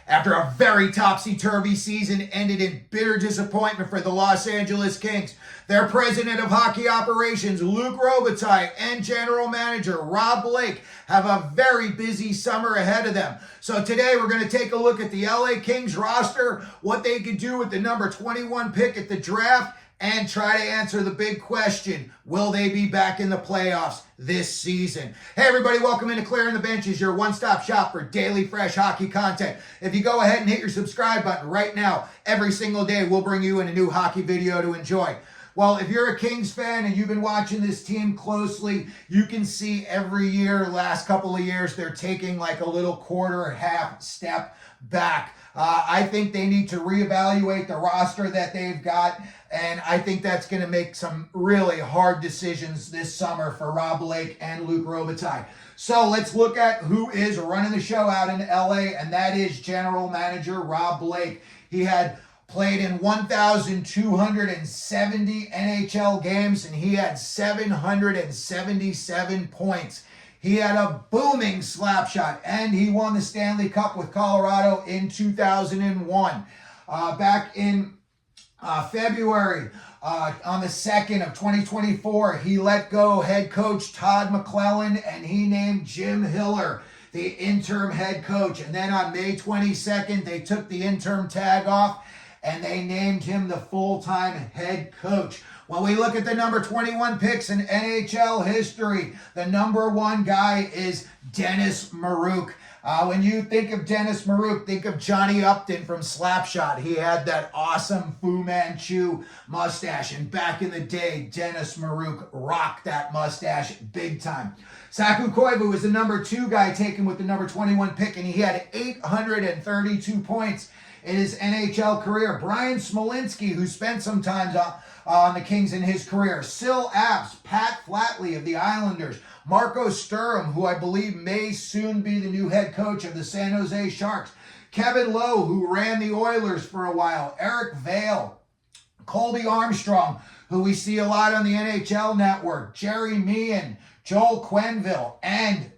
After a very topsy-turvy season ended in bitter disappointment for the Los Angeles Kings, their president of hockey operations, Luc Robitaille, and general manager, Rob Blake, have a very busy summer ahead of them. So today we're going to take a look at the LA Kings roster, what they could do with the number 21 pick at the draft, and try to answer the big question, will they be back in the playoffs this season? Hey everybody, welcome into Clearing the Benches, your one-stop shop for daily fresh hockey content. If you go ahead and hit your subscribe button right now, every single day we'll bring you in a new hockey video to enjoy. Well, if you're a Kings fan and you've been watching this team closely, you can see every year, last couple of years, they're taking like a little quarter, half step back. I think they need to reevaluate the roster that they've got, and I think that's going to make some really hard decisions this summer for Rob Blake and Luc Robitaille. So let's look at who is running the show out in LA, and that is general manager Rob Blake. He had played in 1,270 NHL games, and he had 777 points. He had a booming slap shot, and he won the Stanley Cup with Colorado in 2001. Back in February, on the 2nd of 2024, he let go head coach Todd McClellan, and he named Jim Hiller the interim head coach. And then on May 22nd, they took the interim tag off, and they named him the full-time head coach. When we look at the number 21 picks in NHL history, the number one guy is Denis Maruk. When you think of Denis Maruk, think of Johnny Upton from Slapshot. He had that awesome Fu Manchu mustache, and back in the day, Denis Maruk rocked that mustache big time. Saku Koivu was the number 2 guy taken with the number 21 pick, and he had 832 points in his NHL career. Brian Smolinski, who spent some time on the Kings in his career. Sil Apps, Pat Flatley of the Islanders, Marco Sturm, who I believe may soon be the new head coach of the San Jose Sharks, Kevin Lowe, who ran the Oilers for a while, Eric Vale, Colby Armstrong, who we see a lot on the NHL Network, Jerry Meehan, Joel Quenneville, and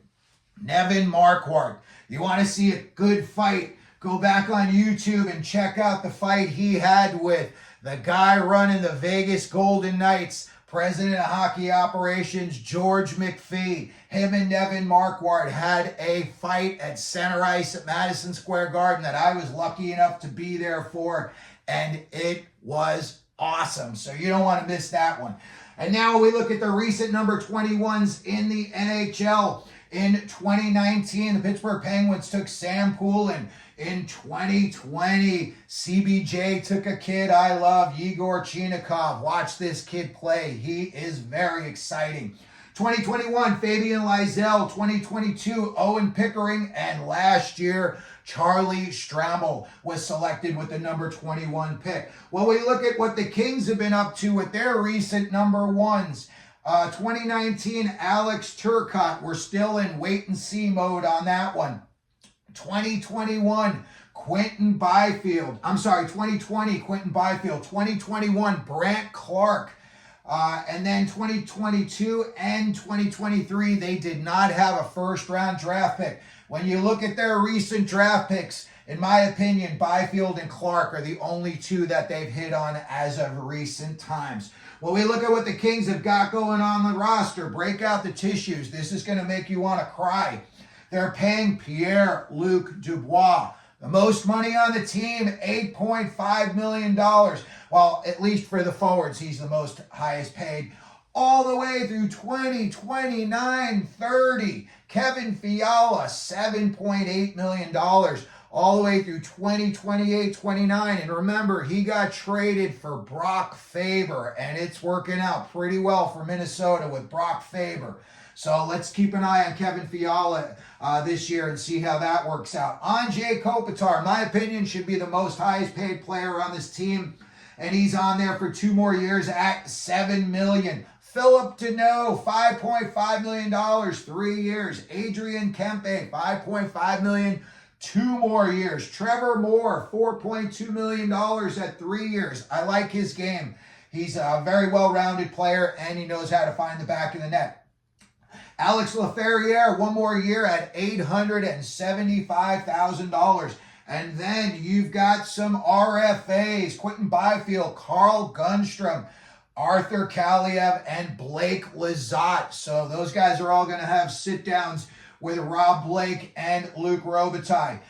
Nevin Marquardt. You want to see a good fight? Go back on YouTube and check out the fight he had with the guy running the Vegas Golden Knights, president of hockey operations, George McPhee. Him and Nevin Marquardt had a fight at center ice at Madison Square Garden that I was lucky enough to be there for, and it was awesome. So you don't want to miss that one. And now we look at the recent number 21s in the NHL. In 2019, the Pittsburgh Penguins took Sam Poulin. In 2020, CBJ took a kid I love, Yegor Chinakhov. Watch this kid play. He is very exciting. 2021, Fabian Lysell. 2022, Owen Pickering. And last year, Charlie Stramel was selected with the number 21 pick. Well, we look at what the Kings have been up to with their recent number ones. 2019, Alex Turcotte. We're still in wait-and-see mode on that one. 2021, Quentin Byfield. 2020, Quentin Byfield. 2021, Brant Clark. And then 2022 and 2023, they did not have a first-round draft pick. When you look at their recent draft picks, in my opinion, Byfield and Clark are the only two that they've hit on as of recent times. When we look at what the Kings have got going on the roster, break out the tissues. This is going to make you want to cry. They're paying Pierre-Luc Dubois the most money on the team, $8.5 million. Well, at least for the forwards, he's the most highest paid. All the way through 2029-30. Kevin Fiala, $7.8 million. All the way through 2028-29. And remember, he got traded for Brock Faber, and it's working out pretty well for Minnesota with Brock Faber. So let's keep an eye on Kevin Fiala this year and see how that works out. Anze Kopitar, in my opinion, should be the most highest paid player on this team, and he's on there for 2 more years at $7 million. Philip Deneau, $5.5 million, 3 years. Adrian Kempe, $5.5 million, 2 more years. Trevor Moore, $4.2 million at 3 years. I like his game. He's a very well-rounded player, and he knows how to find the back of the net. Alex Laferriere, 1 more year at $875,000. And then you've got some RFAs, Quentin Byfield, Carl Gunstrom, Arthur Kaliev, and Blake Lizotte. So those guys are all going to have sit-downs with Rob Blake and Luc Robitaille.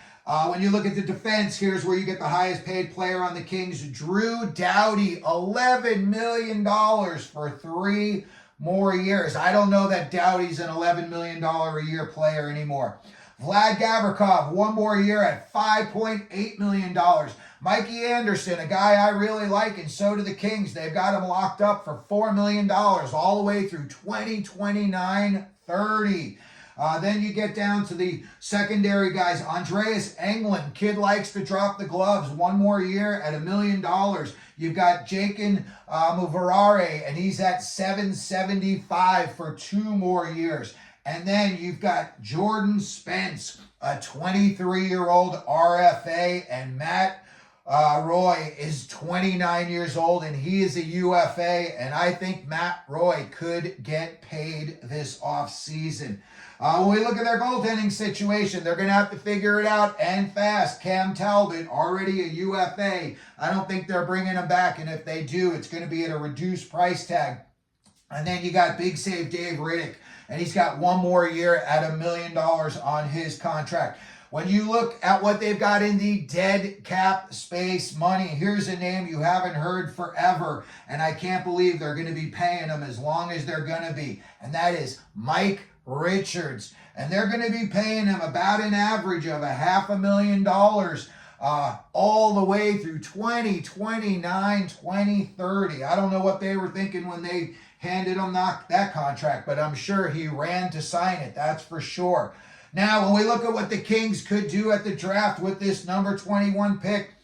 When you look at the defense, here's where you get the highest paid player on the Kings, Drew Doughty, $11 million for 3 more years. I don't know that Doughty's an $11 million a year player anymore. Vlad Gavrikov, 1 more year at $5.8 million. Mikey Anderson, a guy I really like, and so do the Kings. They've got him locked up for $4 million all the way through 2029-30. Then you get down to the secondary guys. Andreas Englund, kid likes to drop the gloves. 1 more year at $1 million. You've got Jakin Muvarare, and he's at $775 for 2 more years. And then you've got Jordan Spence, a 23-year-old RFA, and Matt Roy is 29 years old, and he is a UFA, and I think Matt Roy could get paid this offseason. When we look at their goaltending situation, they're going to have to figure it out and fast. Cam Talbot, already a UFA. I don't think they're bringing him back, and if they do, it's going to be at a reduced price tag. And then you got big save Dave Riddick, and he's got 1 more year at $1 million on his contract. When you look at what they've got in the dead cap space money, here's a name you haven't heard forever, and I can't believe they're going to be paying him as long as they're going to be, and that is Mike Richards. And they're going to be paying him about an average of $500,000 all the way through 2029, 2030. I don't know what they were thinking when they handed him that contract, but I'm sure he ran to sign it, that's for sure. Now, when we look at what the Kings could do at the draft with this number 21 pick,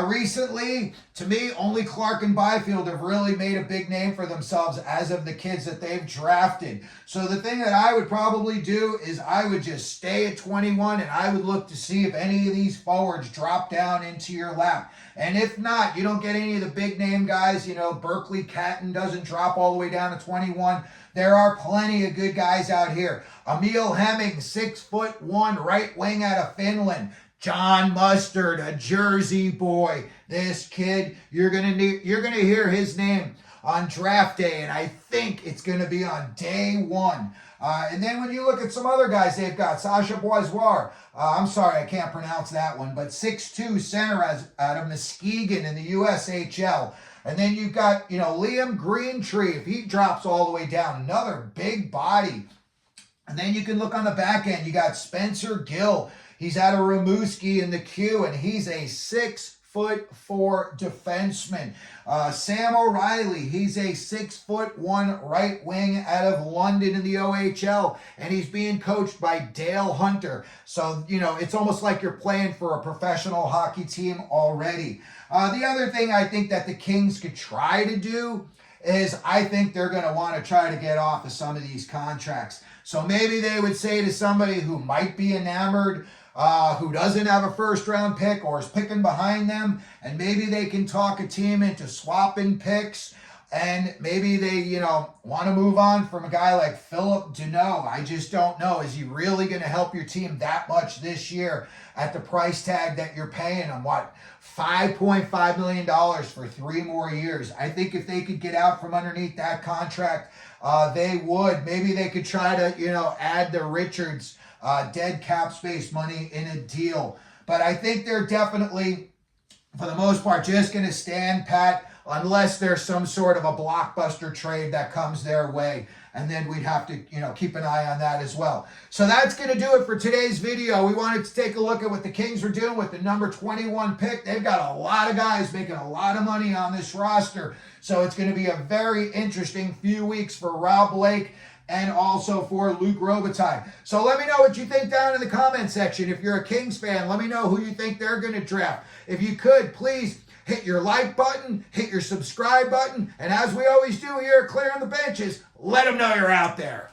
recently, to me, only Clark and Byfield have really made a big name for themselves as of the kids that they've drafted. So the thing that I would probably do is I would just stay at 21, and I would look to see if any of these forwards drop down into your lap. And if not, you don't get any of the big name guys, Berkeley Catton doesn't drop all the way down to 21. There are plenty of good guys out here. Emil Hemming, 6'1", right wing out of Finland. John Mustard, a Jersey boy. This kid, you're gonna hear his name on draft day, and I think it's gonna be on day 1. And then when you look at some other guys they've got, Sasha Boissoir, I'm sorry, I can't pronounce that one, but 6'2" center out of Muskegon in the USHL. And then you've got, Liam Greentree, if he drops all the way down, another big body. And then you can look on the back end, you got Spencer Gill. He's out of Rimouski in the Q, and he's a 6'4" defenseman. Sam O'Reilly, he's a 6'1" right wing out of London in the OHL, and he's being coached by Dale Hunter. So, it's almost like you're playing for a professional hockey team already. The other thing I think that the Kings could try to do is I think they're going to want to try to get off of some of these contracts. So maybe they would say to somebody who might be enamored, who doesn't have a first-round pick or is picking behind them, and maybe they can talk a team into swapping picks, and maybe they, want to move on from a guy like Philip Deneau. I just don't know. Is he really going to help your team that much this year at the price tag that you're paying him? What, $5.5 million for 3 more years? I think if they could get out from underneath that contract, they would. Maybe they could try to, add the Richards dead cap space money in a deal. But I think they're definitely, for the most part, just going to stand pat unless there's some sort of a blockbuster trade that comes their way. And then we'd have to, keep an eye on that as well. So that's going to do it for today's video. We wanted to take a look at what the Kings are doing with the number 21 pick. They've got a lot of guys making a lot of money on this roster. So it's going to be a very interesting few weeks for Rob Blake and also for Luc Robitaille. So let me know what you think down in the comment section. If you're a Kings fan, let me know who you think they're going to draft. If you could, please hit your like button, hit your subscribe button, and as we always do here at Clearing the Benches, let them know you're out there.